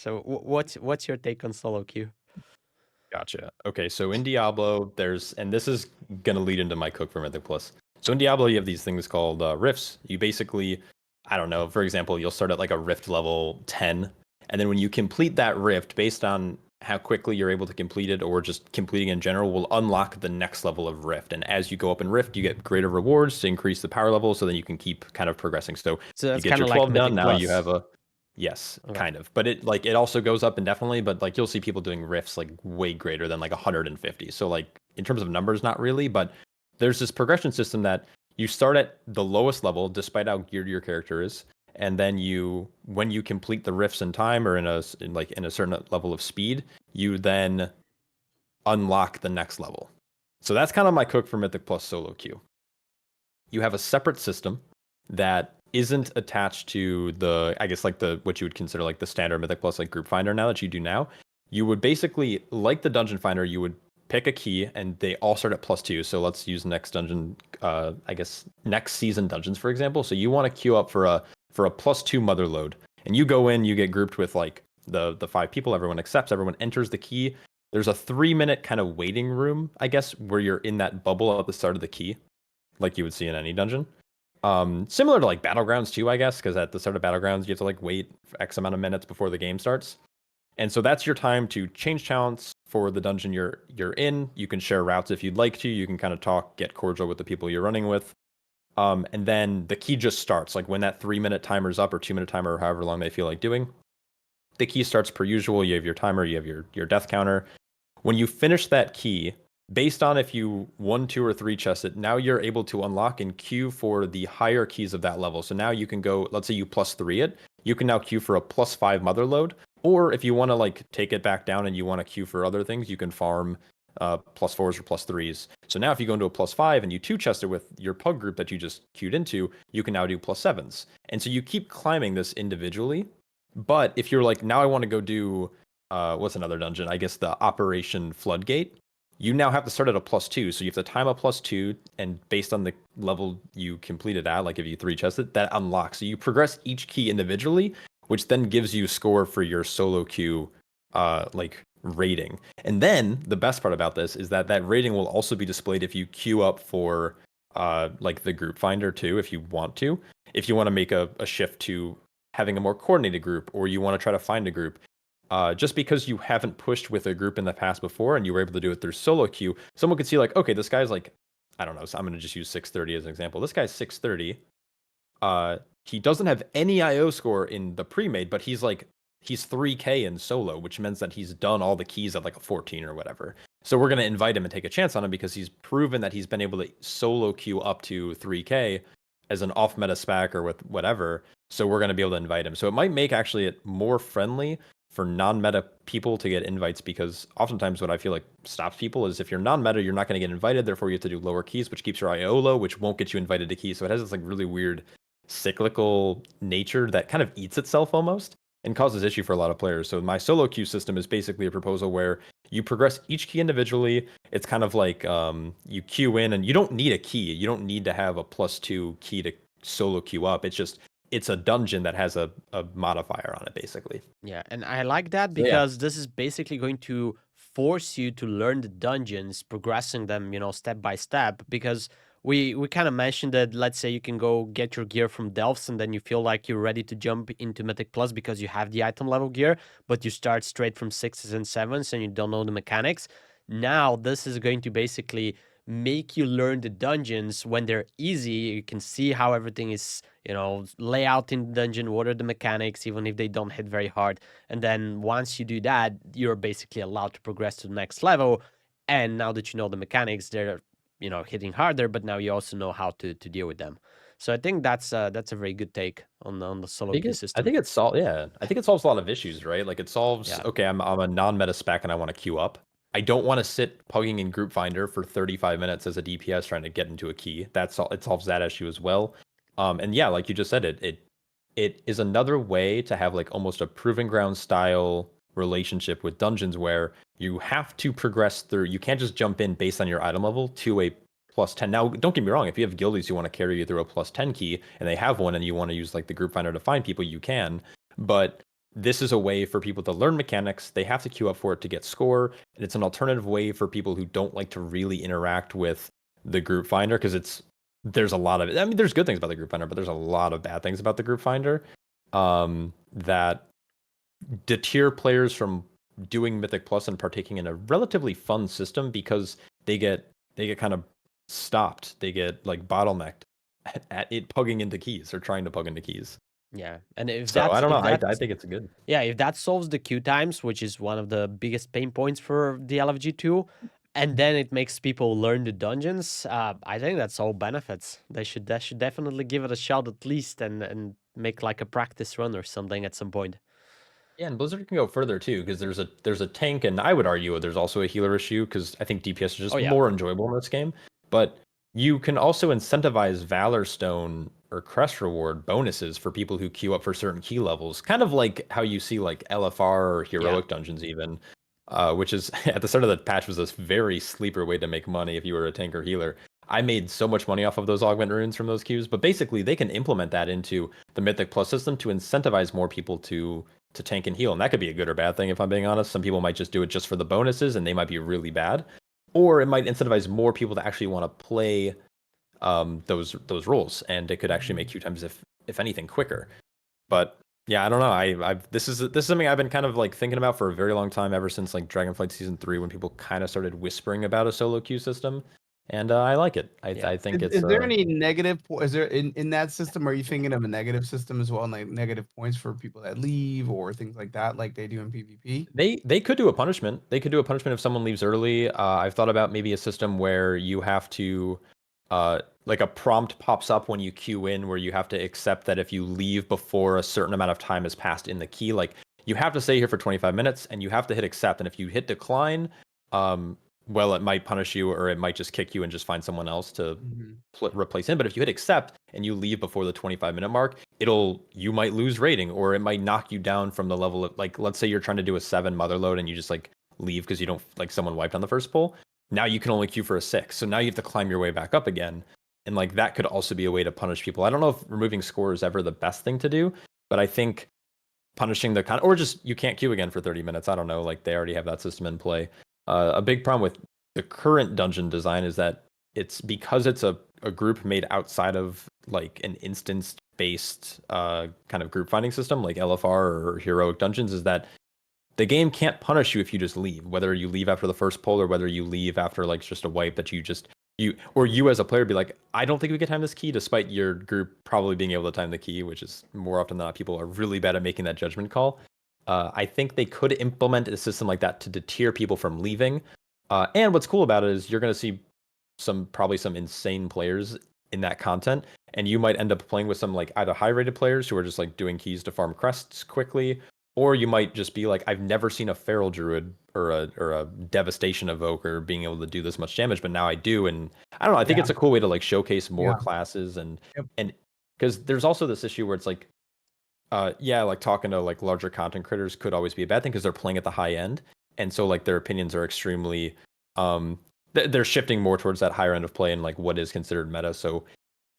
So what's your take on solo queue? Gotcha. Okay, so in Diablo, and this is gonna lead into my cook for Mythic Plus. So in Diablo, you have these things called rifts. You basically, I don't know, for example, you'll start at like a rift level 10, and then when you complete that rift, based on how quickly you're able to complete it, or just completing in general, will unlock the next level of rift. And as you go up in rift, you get greater rewards to increase the power level, so then you can keep kind of progressing. So So you that's get kind your of like 12 done, Mythic now you have Plus. a yes, Okay. kind of. But it also goes up indefinitely, but like you'll see people doing riffs like way greater than like 150. So like in terms of numbers, not really, but there's this progression system that you start at the lowest level, despite how geared your character is, and then when you complete the rifts in time or in a certain level of speed, you then unlock the next level. So that's kind of my cook for Mythic Plus solo queue. You have a separate system that isn't attached to the, I guess, like the what you would consider like the standard Mythic Plus like group finder now that you do now. You would basically, like the dungeon finder, you would pick a key and they all start at +2. So let's use next dungeon, I guess next season dungeons, for example. So you want to queue up for a +2 mother load. And you go in, you get grouped with like the 5 people, everyone accepts, everyone enters the key. There's a 3-minute kind of waiting room, I guess, where you're in that bubble at the start of the key, like you would see in any dungeon. Similar to like Battlegrounds too, I guess, because at the start of Battlegrounds, you have to like wait for X amount of minutes before the game starts. And so that's your time to change talents for the dungeon you're in. You can share routes if you'd like to. You can kind of talk, get cordial with the people you're running with. And then the key just starts. Like when that 3-minute timer's up or 2-minute timer or however long they feel like doing, the key starts per usual. You have your timer, you have your death counter. When you finish that key, based on if you 1, 2, or 3 chest it, now you're able to unlock and queue for the higher keys of that level. So now you can go, let's say you +3 it, you can now queue for a +5 mother load. Or if you want to like take it back down and you want to queue for other things, you can farm +4s or +3s. So now if you go into a +5 and you 2 chest it with your pug group that you just queued into, you can now do +7s. And so you keep climbing this individually. But if you're like, now I want to go do what's another dungeon? I guess the Operation Floodgate. You now have to start at a +2, so you have to time a +2, and based on the level you completed at, like if you 3-chested, that unlocks. So you progress each key individually, which then gives you score for your solo queue, like rating. And then the best part about this is that that rating will also be displayed if you queue up for like the group finder too, if you want to. If you want to make a shift to having a more coordinated group, or you want to try to find a group. Just because you haven't pushed with a group in the past before and you were able to do it through solo queue, someone could see like, okay, this guy's like, I don't know, so I'm going to just use 630 as an example. This guy's 630. He doesn't have any IO score in the pre-made, but he's 3K in solo, which means that he's done all the keys at like a 14 or whatever. So we're going to invite him and take a chance on him because he's proven that he's been able to solo queue up to 3K as an off-meta spec or with whatever. So we're going to be able to invite him. So it might make actually it more friendly for non-meta people to get invites, because oftentimes what I feel like stops people is if you're non-meta, you're not going to get invited. Therefore, you have to do lower keys, which keeps your IO low, which won't get you invited to keys. So it has this like really weird cyclical nature that kind of eats itself almost and causes issue for a lot of players. So my solo queue system is basically a proposal where you progress each key individually. It's kind of like you queue in, and you don't need a key. You don't need to have a +2 key to solo queue up. It's a dungeon that has a modifier on it, basically. Yeah, and I like that So yeah, because this is basically going to force you to learn the dungeons, progressing them, step by step. Because we kind of mentioned that, let's say you can go get your gear from Delphs and then you feel like you're ready to jump into Mythic Plus because you have the item level gear, but you start straight from 6s and 7s and you don't know the mechanics. Now this is going to basically make you learn the dungeons when they're easy. You can see how everything is, layout in the dungeon, what are the mechanics, even if they don't hit very hard. And then once you do that, you're basically allowed to progress to the next level. And now that you know the mechanics, they're, hitting harder, but now you also know how to deal with them. So I think that's a very good take on the solo queue I system. think it solves. Yeah, I think it solves a lot of issues, right? Like it solves. Yeah. Okay, I'm a non-meta spec and I want to queue up. I don't want to sit pugging in Group Finder for 35 minutes as a DPS trying to get into a key. It solves that issue as well. And yeah, like you just said, it is another way to have like almost a proving ground style relationship with dungeons where you have to progress through. You can't just jump in based on your item level to a +10. Now, don't get me wrong. If you have guildies who want to carry you through a +10 key and they have one and you want to use like the group finder to find people, you can. But this is a way for people to learn mechanics. They have to queue up for it to get score, and it's an alternative way for people who don't like to really interact with the group finder because there's a lot of it. I mean, there's good things about the group finder, but there's a lot of bad things about the group finder that deter players from doing Mythic Plus and partaking in a relatively fun system because they get kind of stopped. They get like bottlenecked at it pugging into keys or trying to pug into keys. Yeah, and if So I don't know. if I that I think it's good. yeah, if that solves the queue times, which is one of the biggest pain points for the LFG2, and then it makes people learn the dungeons, I think that's all benefits. They should definitely give it a shot at least, and make like a practice run or something at some point. Yeah, and Blizzard can go further too because there's a tank, and I would argue there's also a healer issue because I think DPS is Oh just yeah. more enjoyable in this game. But you can also incentivize Valor Stone or Crest Reward bonuses for people who queue up for certain key levels, kind of like how you see like LFR or Yeah. heroic dungeons even, which is at the start of the patch was this very sleeper way to make money if you were a tank or healer. I made so much money off of those augment runes from those queues, but basically they can implement that into the Mythic Plus system to incentivize more people to tank and heal. And that could be a good or bad thing if I'm being honest. Some people might just do it just for the bonuses and they might be really bad. Or it might incentivize more people to actually want to play those roles, and it could actually make queue times if anything quicker. But yeah, I don't know. I've this is something I've been kind of like thinking about for a very long time, ever since like Dragonflight Season 3 when people kind of started whispering about a solo queue system. And I like it. Yeah. I think Is it's there any negative is there in that system, are you thinking of a negative system as well, like negative points for people that leave or things like that, like they do in PvP? they could do a punishment. They could do a punishment if someone leaves early. I've thought about maybe a system where you have to like a prompt pops up when you queue in where you have to accept that if you leave before a certain amount of time has passed in the key, like you have to stay here for 25 minutes and you have to hit accept. And if you hit decline, well, it might punish you or it might just kick you and just find someone else to replace him. But if you hit accept and you leave before the 25-minute mark, you might lose rating or it might knock you down from the level of, like, let's say you're trying to do a 7 mother load and you just like leave because you don't like someone wiped on the first pull. Now you can only queue for a 6. So now you have to climb your way back up again. And like that could also be a way to punish people. I don't know if removing score is ever the best thing to do, but I think punishing the or just you can't queue again for 30 minutes. I don't know. Like they already have that system in play. A big problem with the current dungeon design is that because it's a group made outside of like an instance based kind of group finding system like LFR or heroic dungeons, is that the game can't punish you if you just leave, whether you leave after the first pull or whether you leave after like just a wipe that you as a player be like, I don't think we can time this key, despite your group probably being able to time the key, which is more often than not people are really bad at making that judgment call. I think they could implement a system like that to deter people from leaving. And what's cool about it is you're going to see probably some insane players in that content, and you might end up playing with some like either high-rated players who are just like doing keys to farm crests quickly, or you might just be like, I've never seen a feral druid or a devastation evoker being able to do this much damage, but now I do, and I don't know. I think it's a cool way to like showcase more classes and because there's also this issue where it's like, like talking to like larger content creators could always be a bad thing because they're playing at the high end, and so like their opinions are extremely they're shifting more towards that higher end of play and like what is considered meta. So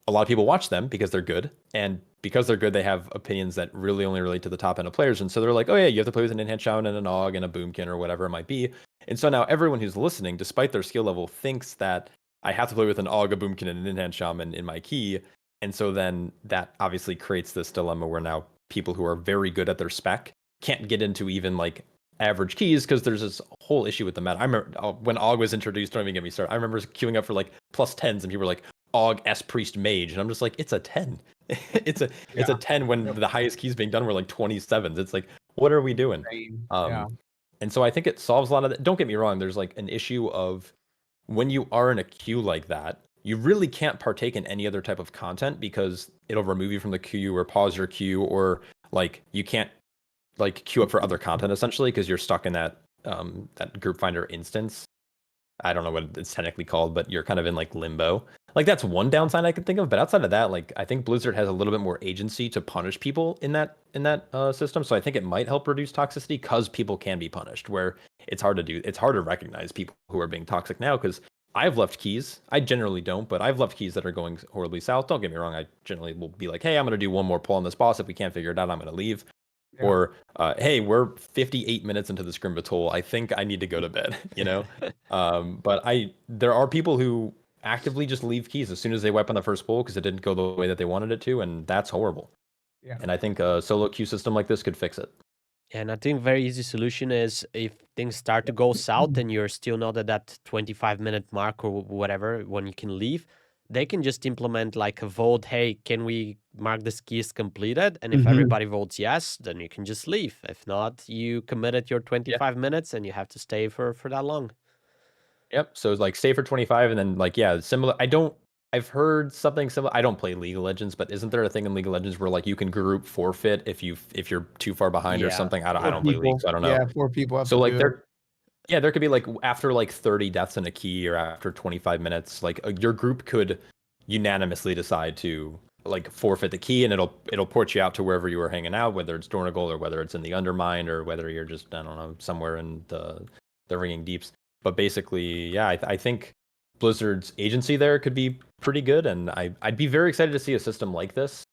a lot of people watch them because they're good, and because they're good, they have opinions that really only relate to the top end of players. And so they're like, oh yeah, you have to play with an in-hand shaman and an og and a boomkin or whatever it might be. And so now everyone who's listening, despite their skill level, thinks that I have to play with an og, a boomkin, and an in-hand shaman in my key. And so then that obviously creates this dilemma where now people who are very good at their spec can't get into even like average keys because there's this whole issue with the meta. I remember when Og was introduced, don't even get me started. I remember queuing up for like plus 10s and people were like, Og S Priest Mage. And I'm just like, it's a 10. it's a 10 when the highest keys being done were like 27s. It's like, what are we doing? And so I think it solves a lot of that. Don't get me wrong, there's like an issue of when you are in a queue like that, you really can't partake in any other type of content because it'll remove you from the queue or pause your queue, or like you can't like queue up for other content essentially because you're stuck in that group finder instance. I don't know what it's technically called, but you're kind of in like limbo. Like that's one downside I could think of, but outside of that, like I think Blizzard has a little bit more agency to punish people in that system. So I think it might help reduce toxicity because people can be punished. Where it's hard to recognize people who are being toxic now because I've left keys. I generally don't, but I've left keys that are going horribly south. Don't get me wrong. I generally will be like, hey, I'm going to do one more pull on this boss. If we can't figure it out, I'm going to leave. Yeah. or hey, we're 58 minutes into the Scrim Patrol. I think I need to go to bed, you know? But there are people who actively just leave keys as soon as they wipe on the first pull because it didn't go the way that they wanted it to, and that's horrible. Yeah. And I think a solo queue system like this could fix it. And I think very easy solution is if things start to go south and you're still not at that 25-minute mark or whatever when you can leave, they can just implement like a vote. Hey, can we mark this key as completed? And if Mhm. everybody votes yes, then you can just leave. If not, you committed your Yeah. 25 minutes and you have to stay for that long. Yep. So it's like stay for 25 and then like, yeah, similar. I've heard something similar. I don't play League of Legends, but isn't there a thing in League of Legends where like you can group forfeit if you're too far behind or Yeah. something? I Four don't play League, people. so I don't know. Yeah, 4 people have So to like do it. there could be like after like 30 deaths in a key or after 25 minutes, like your group could unanimously decide to like forfeit the key and it'll port you out to wherever you were hanging out, whether it's Dornigal or whether it's in the Undermine or whether you're just, I don't know, somewhere in the Ringing Deeps. But basically, yeah, I think Blizzard's agency there could be pretty good, and I'd be very excited to see a system like this